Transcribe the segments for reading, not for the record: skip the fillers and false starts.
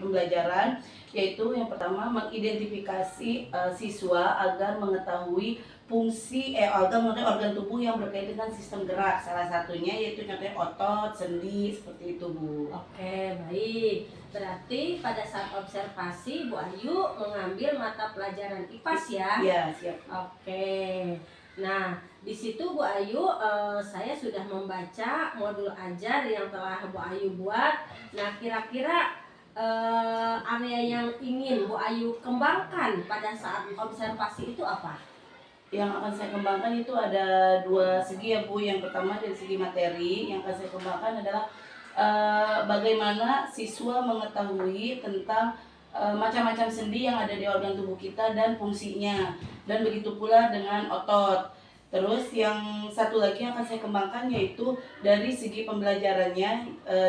pembelajaran, yaitu yang pertama mengidentifikasi siswa agar mengetahui fungsi organ tubuh yang berkaitan dengan sistem gerak. Salah satunya yaitu contohnya otot, sendi, seperti itu Bu. Oke, baik. Berarti pada saat observasi Bu Ayu mengambil mata pelajaran IPAS ya? Iya, siap. Oke. Nah, di situ Bu Ayu saya sudah membaca modul ajar yang telah Bu Ayu buat. Nah, kira-kira area yang ingin Bu Ayu kembangkan pada saat observasi itu apa? Yang akan saya kembangkan itu ada dua segi ya Bu. Yang pertama dari segi materi, yang akan saya kembangkan adalah bagaimana siswa mengetahui tentang macam-macam sendi yang ada di organ tubuh kita dan fungsinya, dan begitu pula dengan otot. Terus yang satu lagi yang akan saya kembangkan yaitu dari segi pembelajarannya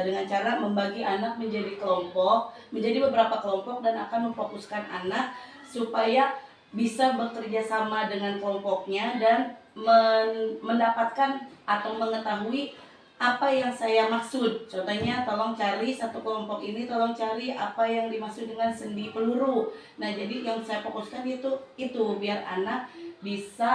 dengan cara membagi anak menjadi kelompok, menjadi beberapa kelompok, dan akan memfokuskan anak supaya bisa bekerja sama dengan kelompoknya dan mendapatkan atau mengetahui apa yang saya maksud. Contohnya, tolong cari satu kelompok ini, tolong cari apa yang dimaksud dengan sendi peluru. Nah, jadi yang saya fokuskan itu biar anak bisa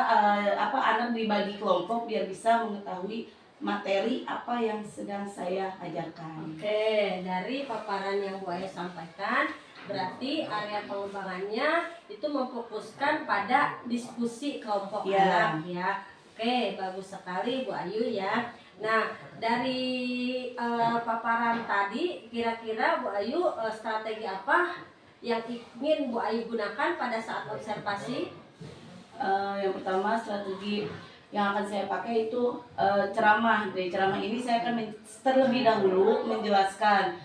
anak dibagi kelompok biar bisa mengetahui materi apa yang sedang saya ajarkan. Oke, dari paparan yang Bu Ayu sampaikan, berarti area pengembangannya itu memfokuskan pada diskusi kelompok anak ya. Oke, bagus sekali Bu Ayu ya. Nah, dari paparan tadi, kira-kira Bu Ayu strategi apa yang ingin Bu Ayu gunakan pada saat observasi? Yang pertama, strategi yang akan saya pakai itu ceramah. Dari ceramah ini saya akan terlebih dahulu menjelaskan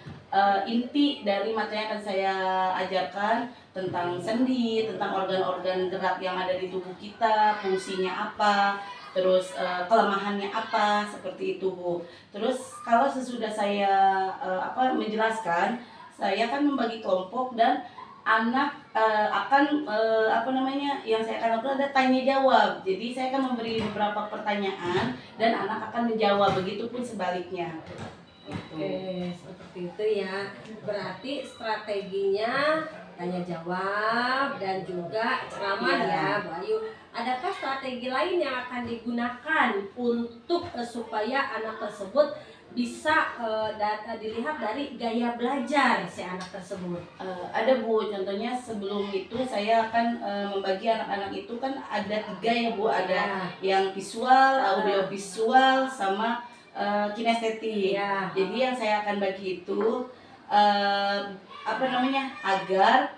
inti dari materi yang akan saya ajarkan tentang sendi, tentang organ-organ gerak yang ada di tubuh kita, fungsinya apa, terus kelemahannya apa, seperti itu Bu. Terus kalau sesudah saya menjelaskan, saya akan membagi kelompok dan anak akan yang saya akan lakukan ada tanya jawab. Jadi saya akan memberi beberapa pertanyaan dan anak akan menjawab, begitupun sebaliknya. Oke, seperti itu ya. Berarti strateginya tanya jawab dan juga ceramah ya Bu Ayu. Adakah strategi lain yang akan digunakan untuk supaya anak tersebut bisa dilihat dari gaya belajar si anak tersebut? Ada Bu, contohnya sebelum itu saya akan membagi anak-anak itu kan ada 3 ya Bu, ada yang visual, audio visual, sama kinestetik. Jadi yang saya akan bagi itu agar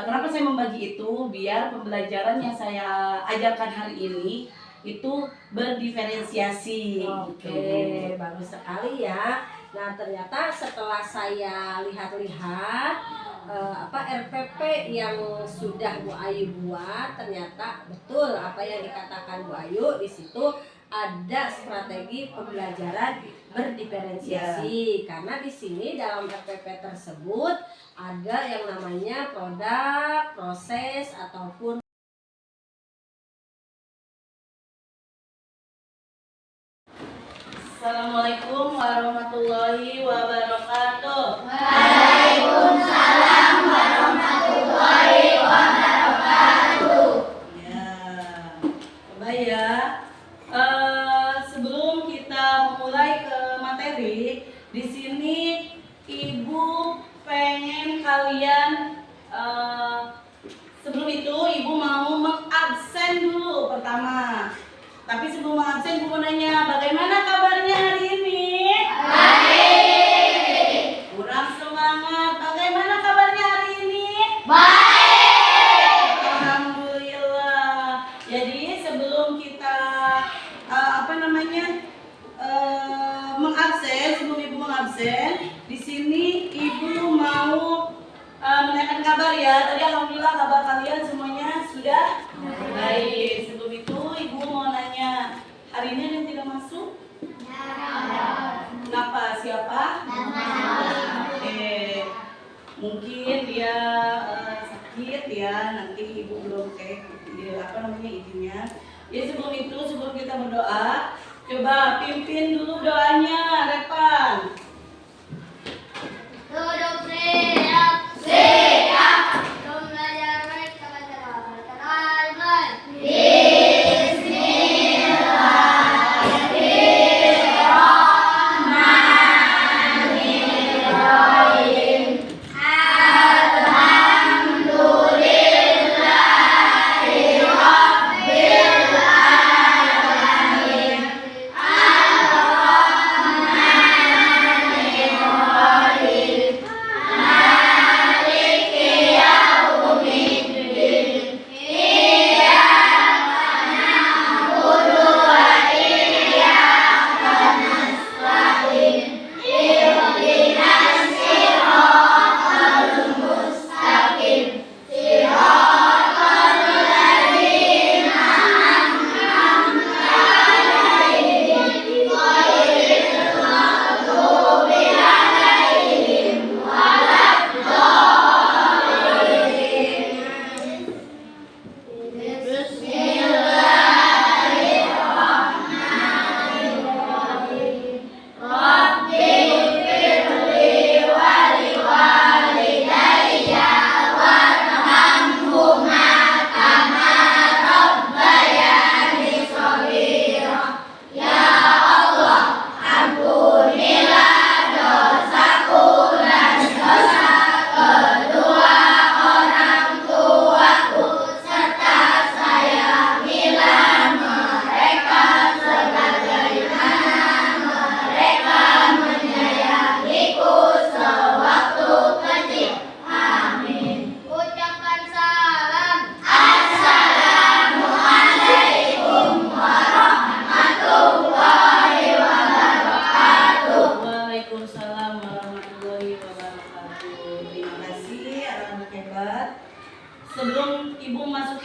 kenapa saya membagi itu, biar pembelajaran yang saya ajarkan hari ini itu berdiferensiasi. Oke, bagus sekali ya. Nah, ternyata setelah saya lihat-lihat RPP yang sudah Bu Ayu buat, ternyata betul apa yang dikatakan Bu Ayu. Di situ ada strategi pembelajaran berdiferensiasi. Karena di sini dalam RPP tersebut ada yang namanya produk, proses, ataupun Assalamualaikum warahmatullahi wabarakatuh. Waalaikumsalam warahmatullahi wabarakatuh. Ya, coba ya. Sebelum kita memulai ke materi, di sini Ibu pengen kalian sebelum itu Ibu mau mengabsen dulu pertama. Tapi sebelum absen, Ibu mau nanya, bagaimana kabarnya hari ini? Baik. Kurang semangat. Bagaimana kabarnya hari ini? Baik. Alhamdulillah. Jadi sebelum kita mengabsen, sebelum Ibu mengabsen, di sini Ibu mau menanyakan kabar ya. Tadi alhamdulillah kabar kalian semuanya sudah baik. Sebelum itu Ibu mau nanya, hari ini ada yang tidak masuk? Kenapa? Siapa? Mungkin dia sakit ya, nanti Ibu belum cek izinnya. Ya sebelum itu, sebelum kita berdoa, coba pimpin dulu doanya, Repan. Doa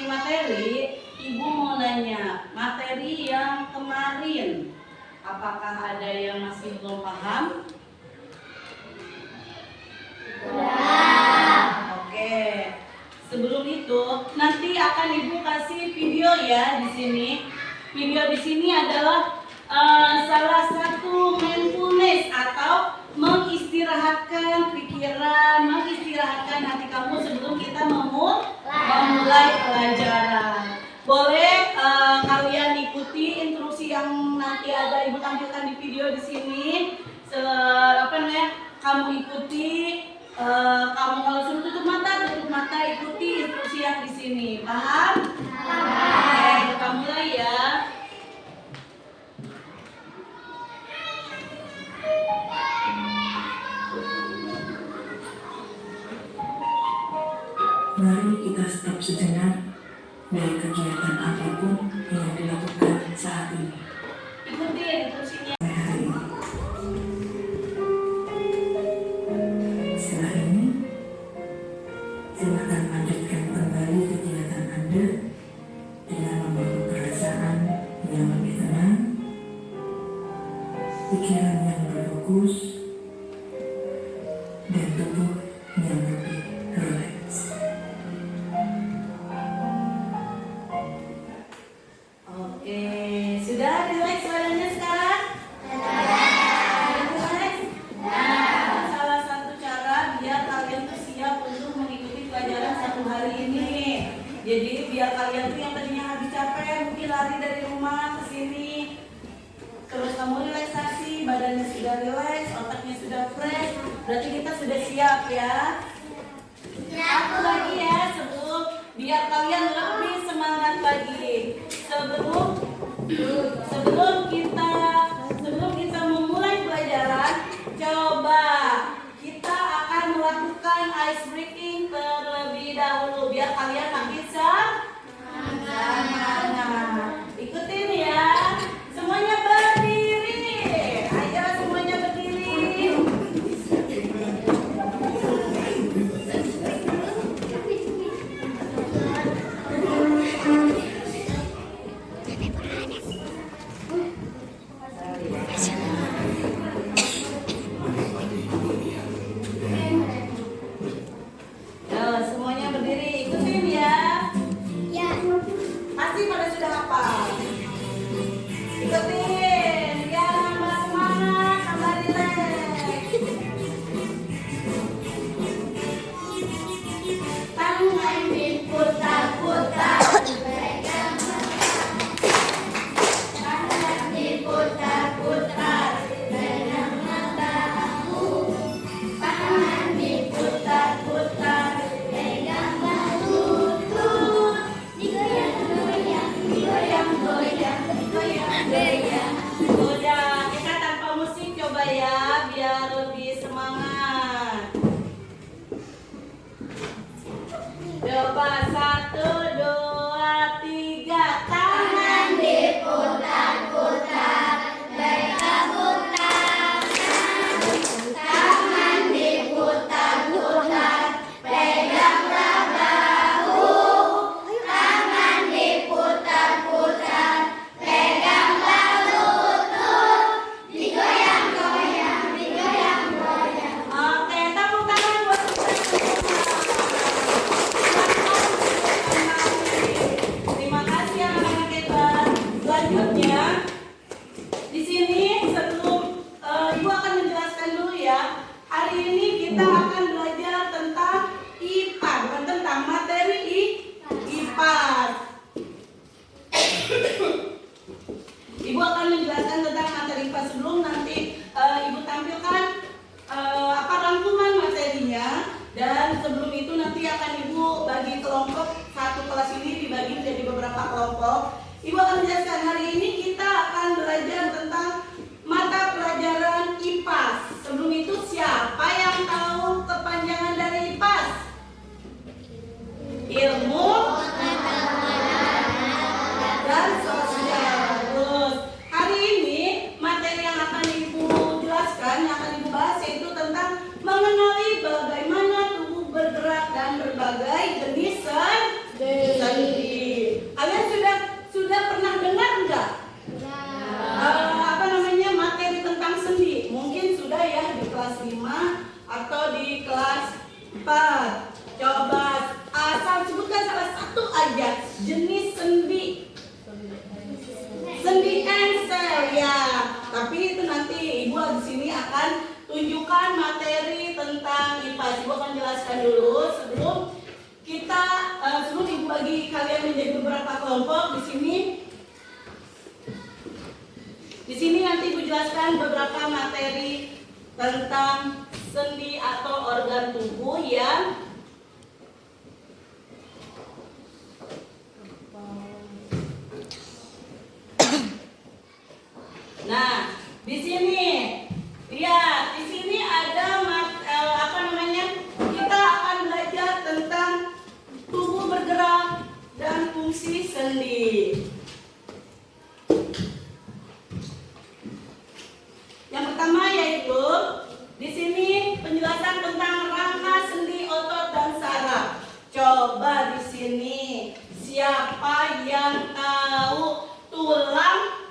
materi, Ibu mau nanya materi yang kemarin, apakah ada yang masih belum paham? Oke. Sebelum itu, nanti akan Ibu kasih video ya di sini. Video di sini adalah salah satu mindfulness atau mengistirahatkan pikiran, mengistirahatkan hati kamu sebelum kita memulai pelajaran. Boleh kalian ikuti instruksi yang nanti ada Ibu tampilkan di video di sini. Kamu ikuti. Kamu kalau suruh tutup mata, ikuti instruksi yang di sini. Paham? Oke, kita mulai ya. Mari kita stop sejenak dari kegiatan apapun yang dilakukan saat ini. Ikuti instruksinya. Hari ini. Setelah ini, silakan lanjutkan kembali kegiatan Anda dengan membawa perasaan yang lebih tenang, pikiran yang berfokus, dan tubuh yang lebih rileks. Oke, sudah relax badannya sekarang? Sudah relax? Nah, salah satu cara biar kalian tuh siap untuk mengikuti pelajaran satu hari ini. Jadi biar kalian tuh yang tadinya habis capek mungkin lari dari rumah ke sini, terus kamu relaksasi, badannya sudah relax, otaknya sudah fresh, berarti kita sudah siap ya. Satu lagi ya sebelum biar kalian lebih semangat lagi. Sebelum kita memulai pelajaran, coba kita akan melakukan ice breaking terlebih dahulu biar kalian makin semangat. Ikutin ya. Semuanya berdiri. Ayo semuanya berdiri. Semuanya berdiri, ikutin ya. Pasti pada sudah hafal. Ikutin, biar tambah semangat, tambah rileks. Tangan diputar-putar, tangan diputar-putar, pegang matamu. Tangan diputar-putar, pegang lutut. Digoyang-goyang, digoyang-goyang, digoyang-goyang. Udah, kita tanpa musik coba ya, biar lebih semangat. Coba 1, 2, 3. Tangan diputar-putar, pegang putar. Tangan diputar-putar, pegang bahu. Tangan diputar-putar, pegang lutut. Digoyang-goyang, digoyang-goyang. Oke, tepuk tangan buat terima kasih anak-anak hebat. Selanjutnya di sini sebelum Ibu akan menjelaskan dulu ya. Hari ini kita akan belajar tentang IPA, bukan tentang materi IPA. Ibu akan menjelaskan tentang materi IPA sebelum nanti Ibu tampilkan rangkuman materinya, dan sebelum itu nanti akan Ibu bagi kelompok. Satu kelas ini dibagi menjadi beberapa kelompok. Ibu akan menjelaskan hari ini kita akan belajar tentang mata pelajaran IPAS. Sebelum itu siapa yang tahu kepanjangan dari IPAS? Ilmu dan sosial. Terus hari ini materi yang akan Ibu jelaskan, yang akan Ibu bahas yaitu tentang mengenali bagaimana tubuh bergerak dan berbagai jenis sendi. bagi kalian menjadi beberapa kelompok di sini. Di sini nanti Ibu jelaskan beberapa materi tentang sendi atau organ tubuh yang nah, di sini lihat, di sini ada kita akan belajar tentang tubuh bergerak dan fungsi sendi. Yang pertama yaitu di sini penjelasan tentang rangka, sendi, otot, dan saraf. Coba di sini siapa yang tahu tulang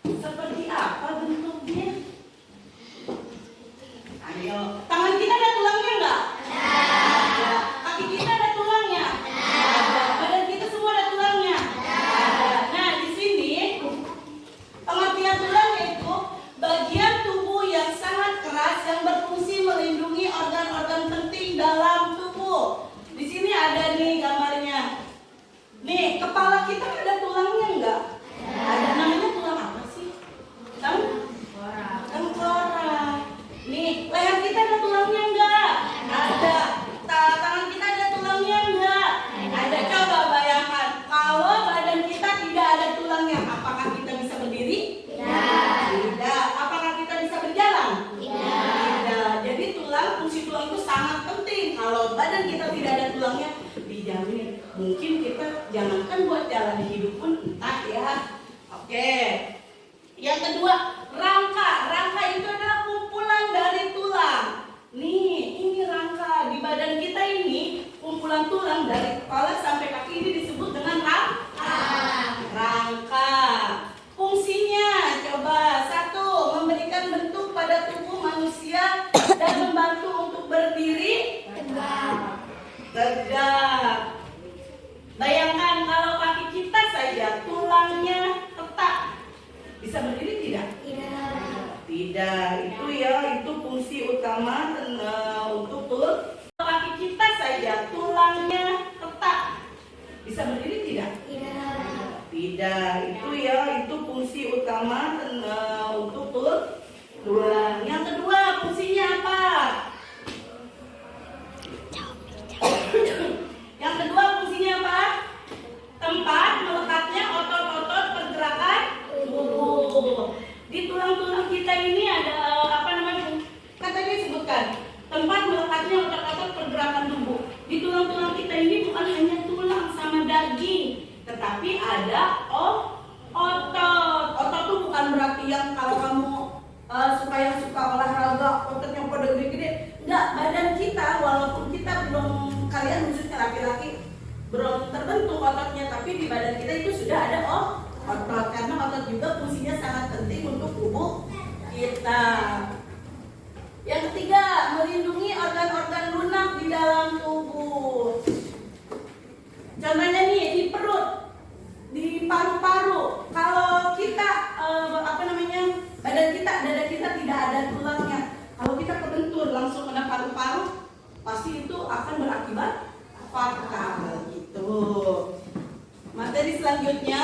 seperti apa bentuknya? Ayo, tangan kita ada tulangnya enggak? Ada. Kaki kita ada tulangnya? Ada. Badan kita semua ada tulangnya? Ada. Nah, di sini pengertian tulang yaitu bagian tubuh yang sangat keras yang berfungsi melindungi organ-organ penting dalam tubuh. Di sini ada nih gambarnya. Nih, kepala kita ada tulangnya enggak? Ada. Namanya tulang apa sih? Tengkorak. Nih, leher kita ada tulangnya enggak? Ada. Tangan kita ada tulangnya enggak? Ada. Coba bayangkan, kalau badan kita tidak ada tulangnya, apakah kita bisa berdiri? Tidak. Apakah kita bisa berjalan? Tidak. Jadi fungsi tulang itu sangat penting. Kalau badan kita tidak ada tulangnya, dijamin mungkin kita jangankan buat jalan hidup pun entah ya. Oke. Yang kedua, rangka. Rangka itu adalah kumpulan dari tulang. Nih, ini rangka. Di badan kita ini kumpulan tulang dari kepala sampai kaki ini disebut dengan rangka. Fungsinya, coba. 1, memberikan bentuk pada tubuh manusia dan membantu untuk berdiri tegak. Bayangkan kalau kaki kita saja tulangnya retak, bisa berdiri tidak? Tidak. Itu fungsi utama untuk tulang. Kalau kaki kita saja tulangnya retak, bisa berdiri tidak? Tidak. Itu fungsi utama untuk tulang. Yang kedua, fungsinya apa? Yang kedua fungsinya apa? Tempat melekatnya otot-otot pergerakan tubuh. Di tulang-tulang kita ini ada katanya disebutkan tempat melekatnya otot-otot pergerakan tubuh. Di tulang-tulang kita ini bukan hanya tulang sama daging, tetapi ada otot. Otot itu bukan berarti yang kalau kamu suka olahraga ototnya pada gede-gede. Enggak, badan kita walaupun kita belum, kalian khususnya laki-laki belum terbentuk ototnya, tapi di badan kita itu sudah ada otot, karena otot juga fungsinya sangat penting untuk tubuh kita. Yang ketiga, melindungi organ-organ lunak di dalam tubuh. Contohnya nih, di perut, di paru-paru. Kalau kita dada kita tidak ada tulangnya. Kalau kita kebentur langsung kena paru-paru, pasti itu akan berakibat fatal gitu. Materi selanjutnya,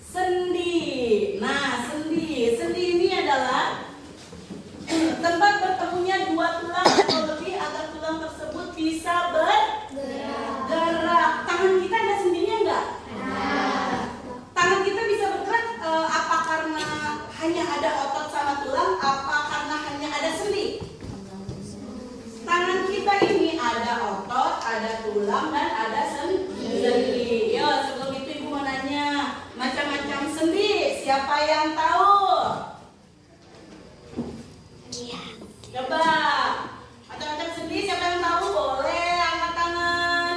sendi. Nah, sendi ini adalah tempat bertemunya dua tulang atau lebih agar tulang tersebut bisa bergerak. Tangan kita ada sendinya enggak? Tangan kita bisa bergerak apa karena hanya ada otot sama tulang, apa karena hanya ada sendi? Tangan kita ini ada otot, ada tulang, dan ada sendi. Yo, sebelum itu Ibu mau nanya, macam-macam sendi, siapa yang tahu? Coba, macam-macam sendi, siapa yang tahu? Boleh angkat tangan.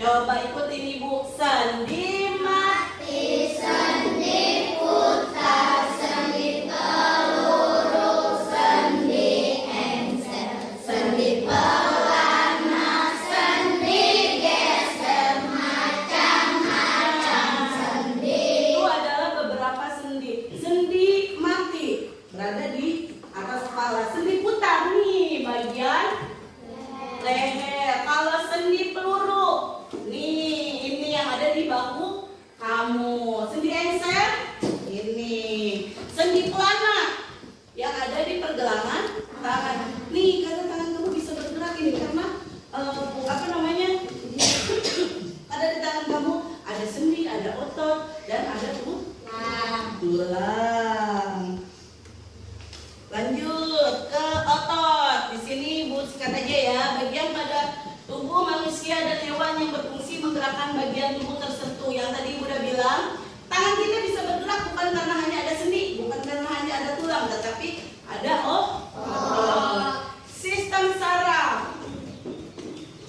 Coba ikutin Ibu. Sendi mati, sendi putar, sendi peluru, sendi encer, sendi pelana, sendi geser, macam-macam sendi. Itu adalah beberapa sendi. Sendi mati berada di atas kepala. Sendi putar nih bagian sendi peluru. Nih, ini yang ada di bahu kamu. Sendi engsel, ini. Sendi pelana yang ada di pergelangan tangan. Nih, karena tangan kamu bisa bergerak ini karena apa namanya? Ada di tangan kamu ada sendi, ada otot, dan ada tulang. Lanjut ke otot. Di sini Bu sikat aja ya. Bagian pada tubuh manusia dan hewan yang berfungsi menggerakkan bagian tubuh tertentu. Yang tadi Ibu udah bilang, tangan kita bisa bergerak bukan karena hanya ada sendi, bukan karena hanya ada tulang, tetapi ada otot. Sistem saraf.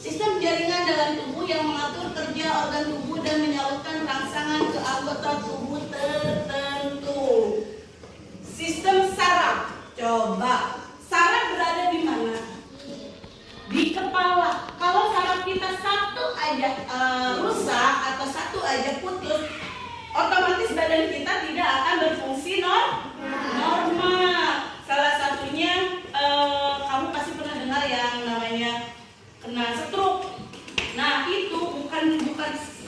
Sistem jaringan dalam tubuh yang mengatur kerja organ tubuh dan menyalurkan rangsangan ke anggota tubuh tertentu. Sistem saraf. Coba, saraf berada di mana? Di kepala. Kalau saraf kita satu aja rusak atau satu aja putus, otomatis badan kita tidak akan berfungsi normal. Salah satunya kamu pasti pernah dengar yang namanya kena stroke. Nah itu bukan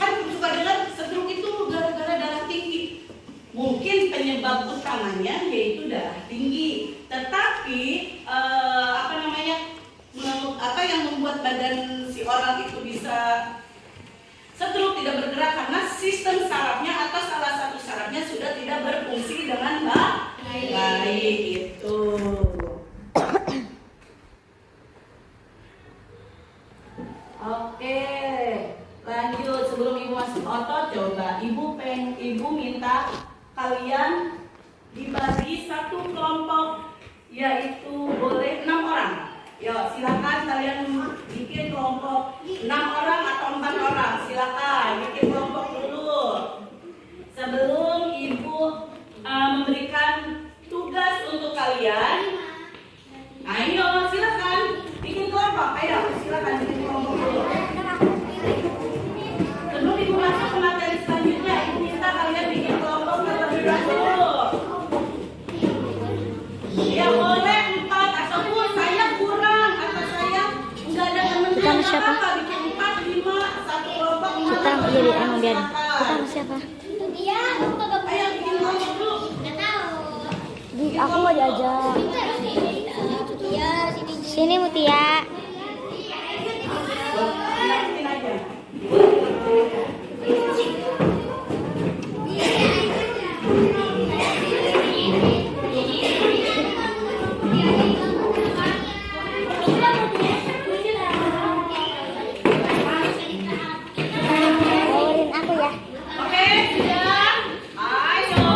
kan suka dengar stroke itu gara-gara darah tinggi. Mungkin penyebab utamanya yaitu darah tinggi. Tetapi apa yang membuat badan si orang itu bisa stroke, tidak bergerak karena sistem sarafnya atau salah satu sarafnya sudah tidak berfungsi dengan baik itu. Oke, lanjut. Sebelum Ibu masuk otot, coba Ibu minta kalian dibagi satu kelompok, yaitu boleh 6 orang. Yuk, silakan kalian bikin kelompok 6 orang atau 4 orang. Silakan bikin kelompok dulu. Sebelum Ibu memberikan tugas untuk kalian, ayo silakan bikin kelompok. Ayo silakan bikin kelompok dulu. Sebelum Ibu masuk ke materi selanjutnya, Ibu minta kalian bikin kelompok terlebih dahulu. Ya boleh 4 ataupun saya kurang atau saya nggak ada temen. Kita sama siapa? Bikin 4, 5, satu kelompok. Kita jadi emang biar. Kita sama siapa? Iya, aku kagak Ayo bikin kelompok dulu. nggak tahu. Aku nggak diajak. Iya, sini. Sini Mutia. Bikin aja. Bawain aku ya. Oke, sudah. Ayo.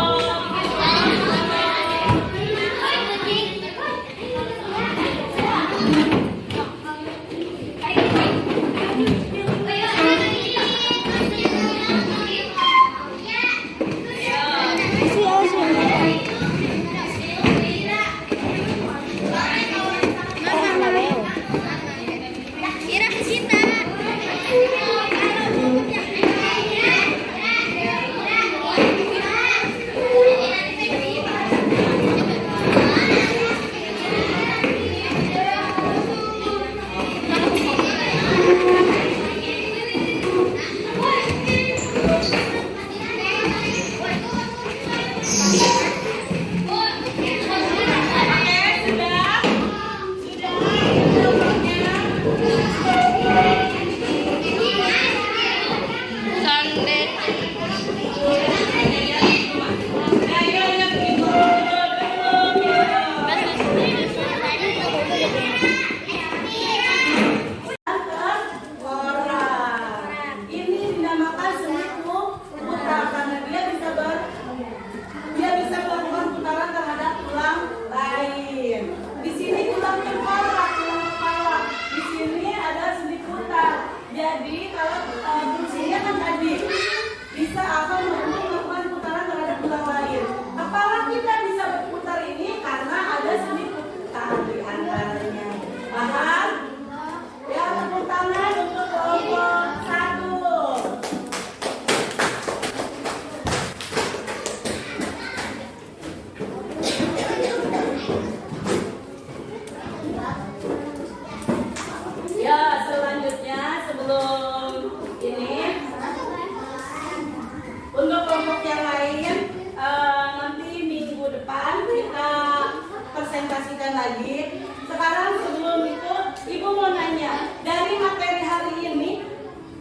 lagi. Sekarang sebelum itu, Ibu mau nanya, dari materi hari ini,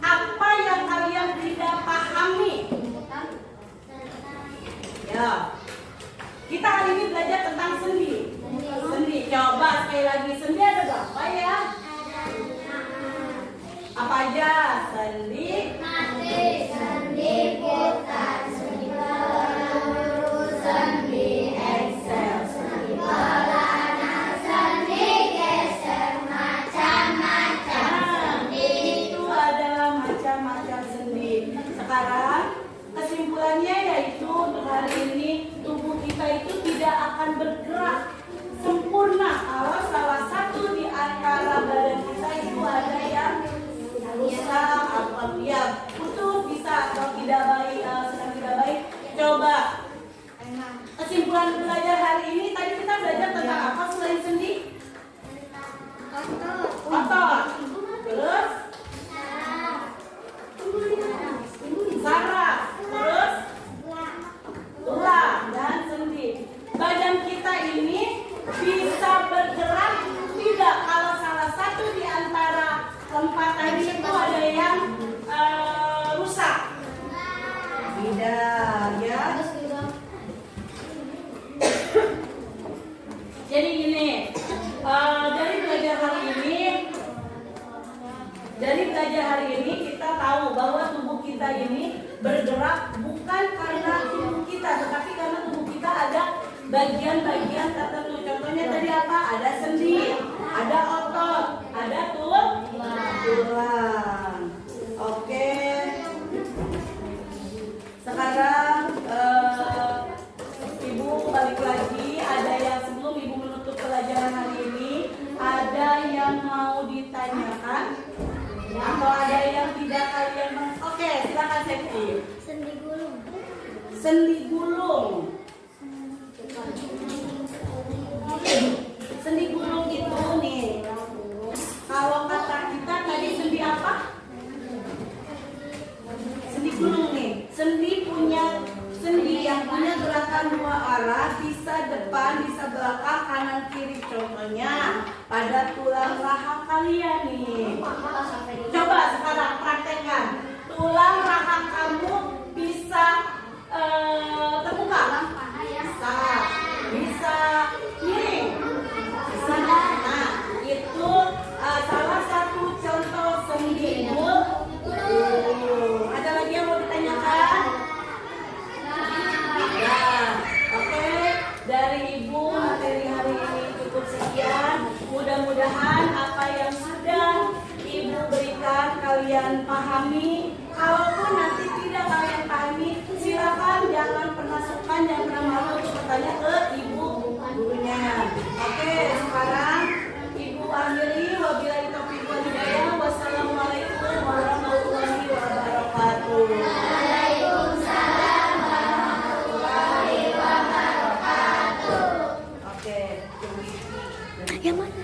apa yang kalian tidak pahami? Ya, kita hari ini belajar tentang sendi. Sendi, coba sekali lagi, sendi ada berapa ya? Apa aja? Sendi, Mati, sendi putar, sendi peluru, sendi Excel, sendi pelana, sendi geser, macam-macam sendi. itu adalah macam-macam sendi. Sekarang kesimpulannya yaitu untuk hari ini tubuh kita itu tidak akan bergerak sempurna kalau salah satu di antara badan kita itu ada yang rusak atau ya putus bisa atau tidak baik, sedang tidak baik. Coba kesimpulan belajar hari ini, tadi kita belajar tentang apa selain sendi? Otot. Terus saraf. Terus tulang dan sendi. Badan kita ini bisa bergerak tidak kalau salah satu di antara tempat tadi itu ada yang rusak. Tidak, ya. Jadi gini, dari belajar hari ini kita tahu bahwa tubuh kita ini bergerak bukan karena tubuh kita, tetapi karena tubuh kita ada bagian-bagian tertentu. Contohnya tadi apa? Ada sendi, ada otot, ada tulang. Oke. Sekarang Ibu balik lagi. Ada yang sebelum Ibu menutup pelajaran hari ini, ada yang mau ditanyakan atau ada yang tidak kalian? Oke, silakan Septi. Sendi gulung. Sendi gulung. Sendi gulung itu nih, kalau kata kita tadi sendi apa? Sendi gulung nih. Sendi yang punya gerakan dua arah, bisa depan, bisa belakang, kanan kiri. Contohnya pada tulang rahang kalian nih. Coba sekarang praktekkan. Tulang rahang kamu bisa terbuka? Bisa miring? Bisa. Nah, itu salah satu contoh sendi gulung. Ada lagi yang mau ditanyakan? Ya, oke. Dari Ibu materi hari ini cukup sekian. Mudah-mudahan apa yang sudah Ibu berikan kalian pahami. Kalaupun nanti tidak kalian pahami, silakan jangan pernah sungkan, jangan pernah malu untuk bertanya ke Ibu gurunya. Oke, sekarang Ibu akhiri. Wabillahi taufiq wal hidayah. Wassalamualaikum warahmatullahi wabarakatuh. Waalaikumsalam warahmatullahi wabarakatuh. Oke. Yang mana?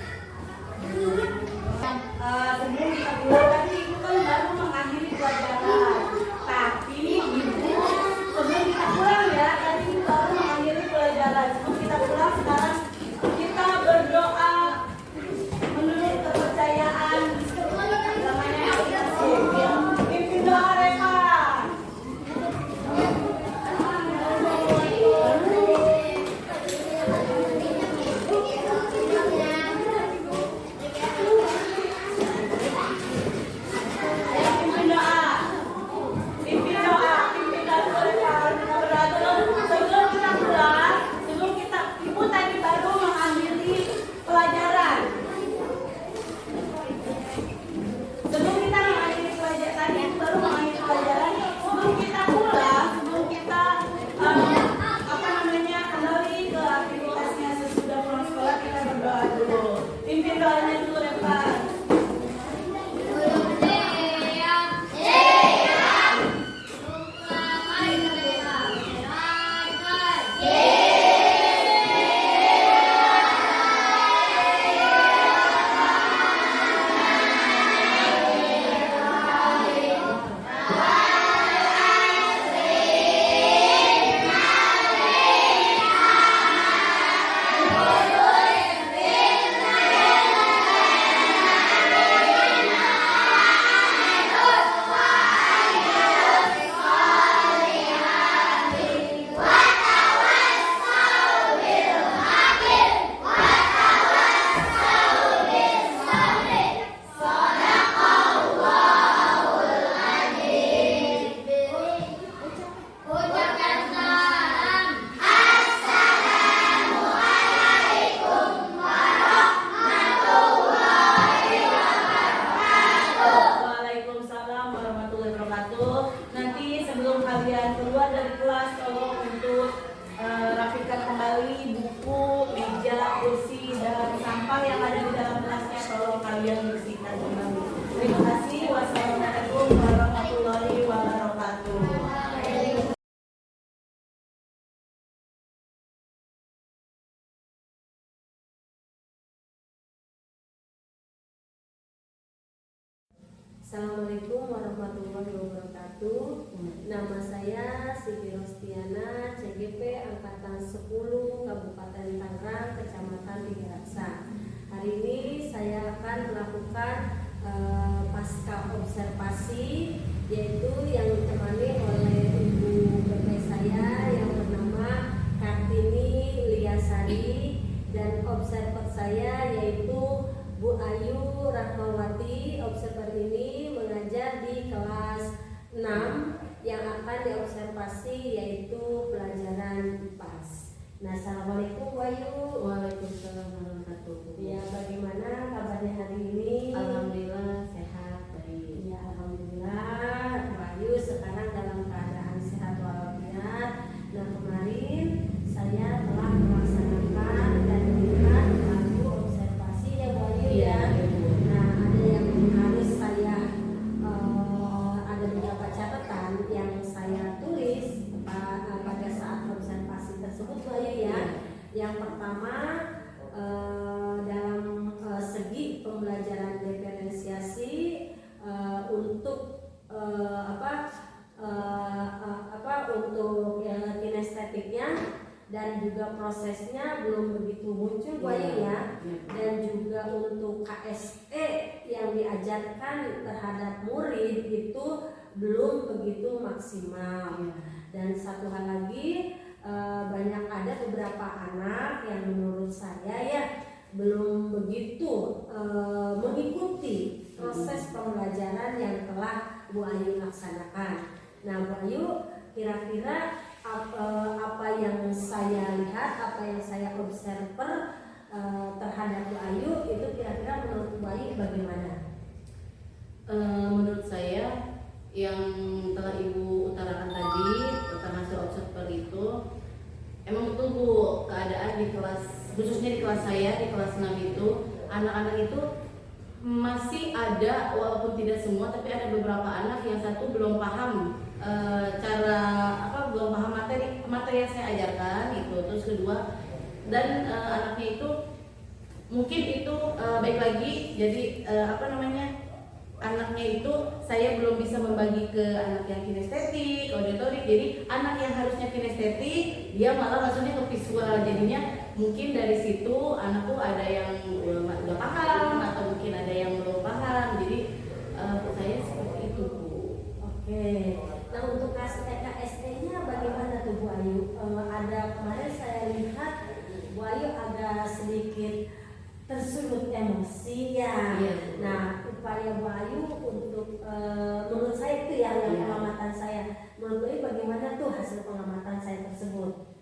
Sebelum kita pulang tadi Ibu kan baru mengakhiri pelajaran. Tapi Ibu sebelum kita pulang ya, tadi Ibu baru mengakhiri pelajaran. Sebelum kita pulang sekarang kita berdoa Assalamualaikum warahmatullahi wabarakatuh. Nama saya Siti Rostiana, CGP Angkatan 10 Kabupaten Tangerang, Kecamatan Tigaraksa. Hari ini saya akan melakukan pasca observasi, yaitu yang ditemani oleh ibu bapak saya yang bernama Kartini Liasari, dan observer saya yaitu Bu Ayu Rahmawati. Observer ini mengajar di kelas 6 yang akan diobservasi yaitu pelajaran IPAS. Nah, Assalamualaikum Bu Ayu. Waalaikumsalam warahmatullahi wabarakatuh. Ya, bagaimana kabarnya hari ini? Alhamdulillah sehat, baik. Ya, alhamdulillah Bu Ayu sekarang dalam keadaan sehat walafiat. Nah, kemarin saya telah melaksanakan dan melihat lagu observasi ya Bu Ayu ya. Nah, ada yang harus saya ada beberapa catatan yang saya tulis pada saat observasi tersebut Bu Ayu ya. Yang pertama, dalam segi pembelajaran diferensiasi untuk untuk kinestetiknya dan juga prosesnya belum begitu muncul Bu Ayu ya. Dan juga untuk KSE yang diajarkan terhadap murid itu belum begitu maksimal. Dan satu hal lagi, banyak ada beberapa anak yang menurut saya ya belum begitu mengikuti proses pembelajaran yang telah Bu Ayu laksanakan. Nah Bu Ayu, kira-kira apa yang saya lihat, apa yang saya observer terhadap Bu Ayu itu kira-kira menurut Bu Ayu bagaimana? Menurut saya yang telah Ibu utarakan tadi tentang hasil observer itu emang betul Bu, keadaan di kelas, khususnya di kelas saya di kelas 6 itu anak-anak itu masih ada, walaupun tidak semua, tapi ada beberapa anak yang satu belum paham belum paham materi yang saya ajarkan itu. Terus kedua, dan anaknya itu mungkin itu baik lagi, jadi anaknya itu saya belum bisa membagi ke anak yang kinestetik, auditorik. Jadi anak yang harusnya kinestetik dia malah maksudnya ke visual. Jadinya mungkin dari situ anakku ada yang udah paham atau mungkin ada yang belum paham. Jadi saya seperti itu Bu. Oke. Nah, untuk KSE-nya bagaimana tuh Bu Ayu? Ada kemarin saya lihat Bu Ayu agak sedikit tersulut emosi ya. Nah, upaya Bu Ayu untuk menurut saya itu yang pengamatan saya. Menurut Bu Ayu bagaimana tuh hasil pengamatan saya tersebut?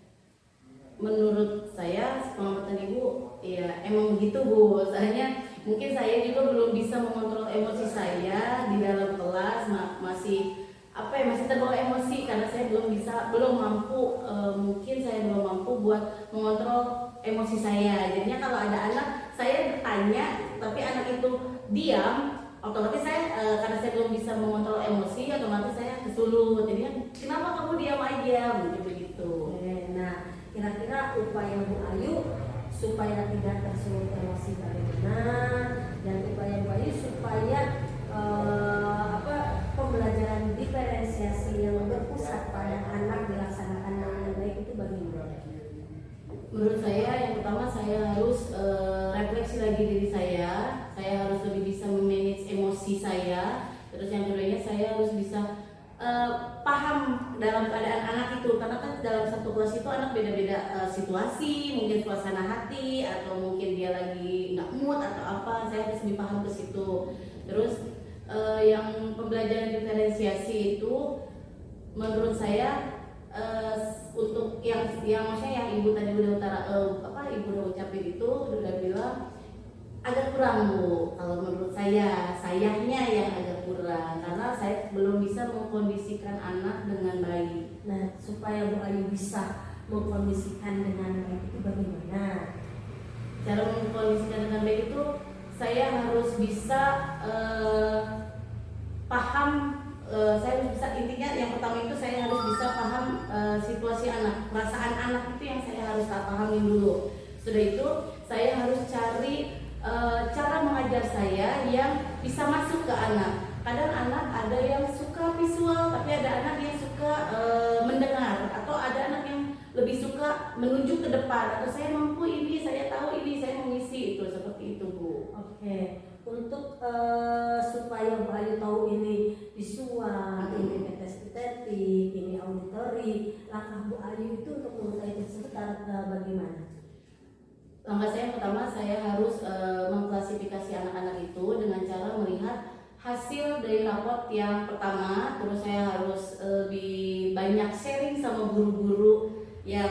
Menurut saya pengamatan Ibu ya emang begitu Bu. Soalnya mungkin saya juga belum bisa mengontrol emosi saya di dalam kelas, masih terbawa emosi karena saya belum mampu, mungkin saya belum mampu buat mengontrol emosi saya. Jadinya kalau ada anak saya bertanya tapi anak itu diam, otomatis saya karena saya belum bisa mengontrol emosi, otomatis saya kesulut. Jadinya kenapa kamu diam aja, mungkin begitu. Nah, kira-kira upaya Bu Ayu supaya tidak tersulut emosi bagaimana, dan upaya Bu Ayu supaya pembelajaran diferensiasi yang berpusat pada anak dilaksanakan dengan baik itu bagaimana? Menurut saya yang pertama saya harus refleksi lagi diri saya harus lebih bisa memanage emosi saya. Terus yang keduanya saya harus bisa paham dalam keadaan anak itu, karena kan dalam satu kelas itu anak beda-beda situasi, mungkin suasana hati atau mungkin dia lagi nggak mood atau apa, saya harus lebih paham ke situ. Terus yang pembelajaran diferensiasi itu menurut saya untuk yang maksudnya yang Ibu tadi udah Ibu udah ucapin itu udah bilang agak kurang Bu. Kalau menurut sayangnya yang agak kurang karena saya belum bisa mengkondisikan anak dengan baik. Nah, supaya Bu Ayu bisa mengkondisikan dengan baik itu bagaimana? Cara mengkondisikan dengan baik itu saya harus bisa paham, saya harus bisa, intinya yang pertama itu saya harus bisa paham situasi anak, perasaan anak itu yang saya harus pahamin dulu. Sudah itu saya harus cari cara mengajar saya yang bisa masuk ke anak. Kadang anak yang suka mendengar, atau ada anak yang lebih suka menunjuk ke depan, atau saya mampu ini, saya tahu ini, saya mengisi itu, seperti itu Bu. Oke, untuk supaya Bu Ayu tahu ini visual, ini estetik, ini auditori, langkah Bu Ayu itu untuk mengetahui tersebut bagaimana? Langkah saya yang pertama, saya harus mengklasifikasi anak-anak itu dengan cara melihat hasil dari raport yang pertama. Terus saya harus lebih banyak sharing sama guru-guru yang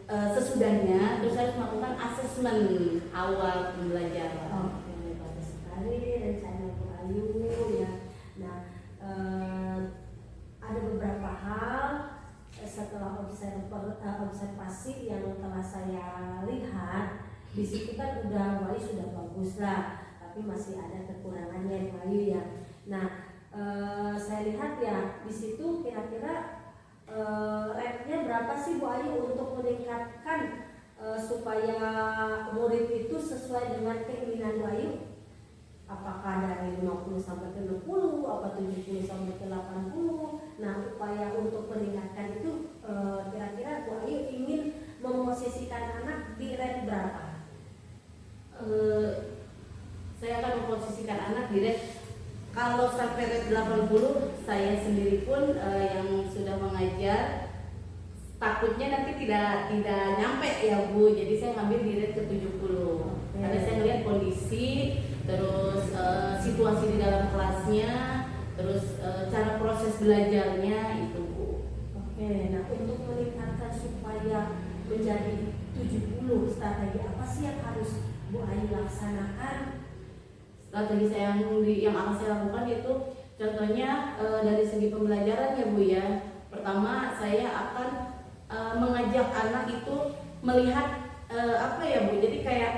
sesudahnya. Terus saya harus melakukan asesmen awal pembelajaran. Oke, bagus sekali rencana Bu Ayu ya. Nah, ada beberapa hal setelah observasi yang telah saya lihat, di situ kan udah Bu Ayu sudah bagus lah, tapi masih ada kekurangannya Bu Ayu ya. Nah, saya lihat ya di situ kira-kira rate-nya berapa sih Bu Ayu untuk meningkatkan supaya murid itu sesuai dengan keinginan Bu Ayu? Apakah dari 50 sampai ke 60, apa 70 sampai ke 80? Nah, upaya untuk meningkatkan itu kira-kira Bu Ayu ingin memposisikan anak di rate berapa? Saya akan memposisikan anak di rate, kalau sampai rate 80, saya sendiri pun yang sudah mengajar takutnya nanti tidak nyampe ya Bu. Jadi saya ngambil di rate ke 70. Karena saya melihat kondisi, terus situasi di dalam kelasnya, terus cara proses belajarnya itu Bu. Oke, nah untuk meningkatkan supaya menjadi 70, strategi apa sih yang harus Bu Ayu laksanakan? Strategi saya yang akan saya lakukan itu contohnya dari segi pembelajaran ya Bu ya. Pertama, saya akan mengajak anak itu melihat apa ya Bu, jadi kayak